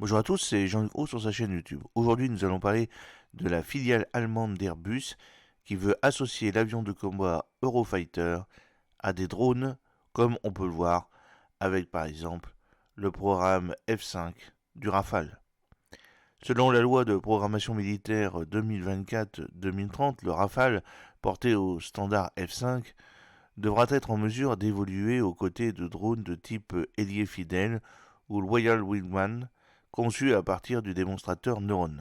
Bonjour à tous, c'est Jean-Luc Roux sur sa chaîne YouTube. Aujourd'hui, nous allons parler de la filiale allemande d'Airbus qui veut associer l'avion de combat Eurofighter à des drones, comme on peut le voir avec par exemple le programme F-5 du Rafale. Selon la loi de programmation militaire 2024-2030, le Rafale, porté au standard F-5, devra être en mesure d'évoluer aux côtés de drones de type ailier fidèle ou Royal Wingman, conçus à partir du démonstrateur Neuron.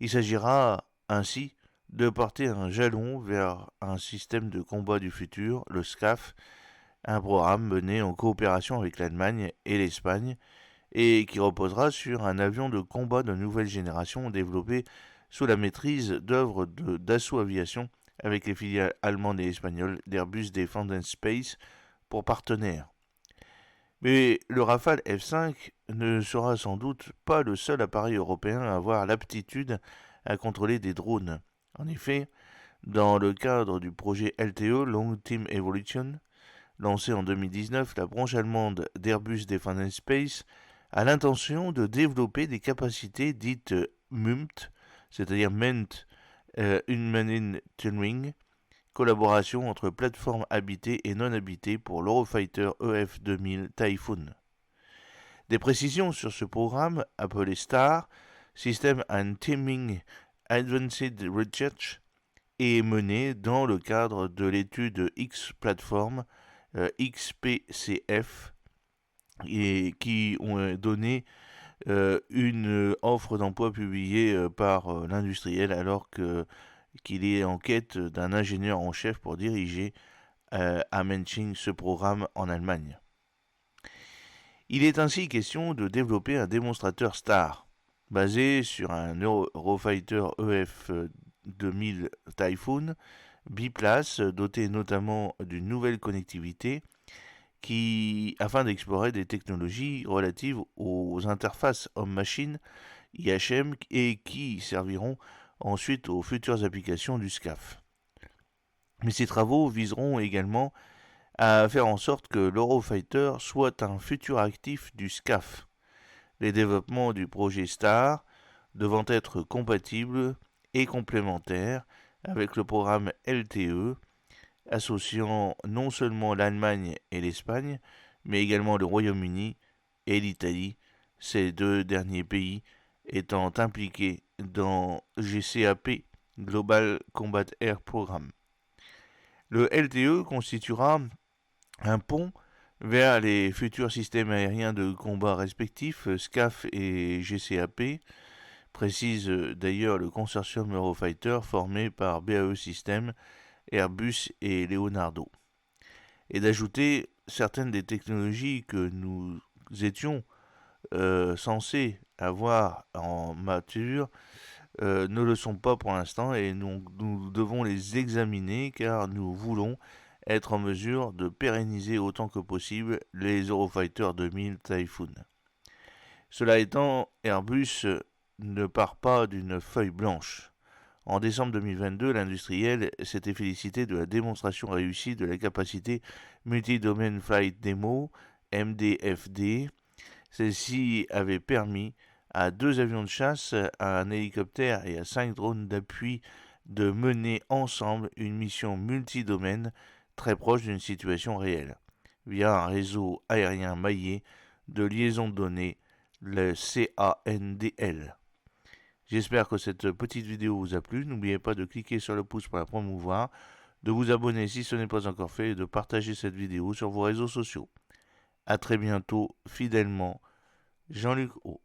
Il s'agira ainsi de porter un jalon vers un système de combat du futur, le SCAF, un programme mené en coopération avec l'Allemagne et l'Espagne et qui reposera sur un avion de combat de nouvelle génération développé sous la maîtrise d'œuvres d'Assaut Aviation avec les filiales allemandes et espagnoles d'Airbus Defence and Space pour partenaires. Mais le Rafale F-5 ne sera sans doute pas le seul appareil européen à avoir l'aptitude à contrôler des drones. En effet, dans le cadre du projet LTE, Long Term Evolution, lancé en 2019, la branche allemande d'Airbus Defence and Space a l'intention de développer des capacités dites MUMT, c'est-à-dire Meant Unmanned Turing, collaboration entre plateformes habitées et non habitées pour l'Eurofighter EF-2000 Typhoon. Des précisions sur ce programme, appelé STAR, System and Teaming Advanced Research, est mené dans le cadre de l'étude X-Platform, XPCF, et qui ont donné une offre d'emploi publiée par l'industriel alors qu'il est en quête d'un ingénieur en chef pour diriger à Menching ce programme en Allemagne. Il est ainsi question de développer un démonstrateur STAR basé sur un Eurofighter EF-2000 Typhoon biplace doté notamment d'une nouvelle connectivité afin d'explorer des technologies relatives aux interfaces homme-machine IHM et qui serviront ensuite aux futures applications du SCAF. Mais ces travaux viseront également à faire en sorte que l'Eurofighter soit un futur actif du SCAF, les développements du projet STAR devant être compatibles et complémentaires avec le programme LTE, associant non seulement l'Allemagne et l'Espagne, mais également le Royaume-Uni et l'Italie, ces deux derniers pays étant impliqués dans GCAP, Global Combat Air Programme. Le LTE constituera un pont vers les futurs systèmes aériens de combat respectifs, SCAF et GCAP, précise d'ailleurs le consortium Eurofighter formé par BAE Systems, Airbus et Leonardo, et d'ajouter certaines des technologies que nous étions censés avoir en mature ne le sont pas pour l'instant et nous devons les examiner car nous voulons être en mesure de pérenniser autant que possible les Eurofighter 2000 Typhoon. Cela étant, Airbus ne part pas d'une feuille blanche. En décembre 2022, l'industriel s'était félicité de la démonstration réussie de la capacité Multi-Domain Flight Demo, MDFD. Celle-ci avait permis à 2 avions de chasse, à un hélicoptère et à 5 drones d'appui de mener ensemble une mission multidomaine très proche d'une situation réelle, via un réseau aérien maillé de liaison de données, le CANDL. J'espère que cette petite vidéo vous a plu. N'oubliez pas de cliquer sur le pouce pour la promouvoir, de vous abonner si ce n'est pas encore fait et de partager cette vidéo sur vos réseaux sociaux. A très bientôt, fidèlement, Jean-Luc Haut.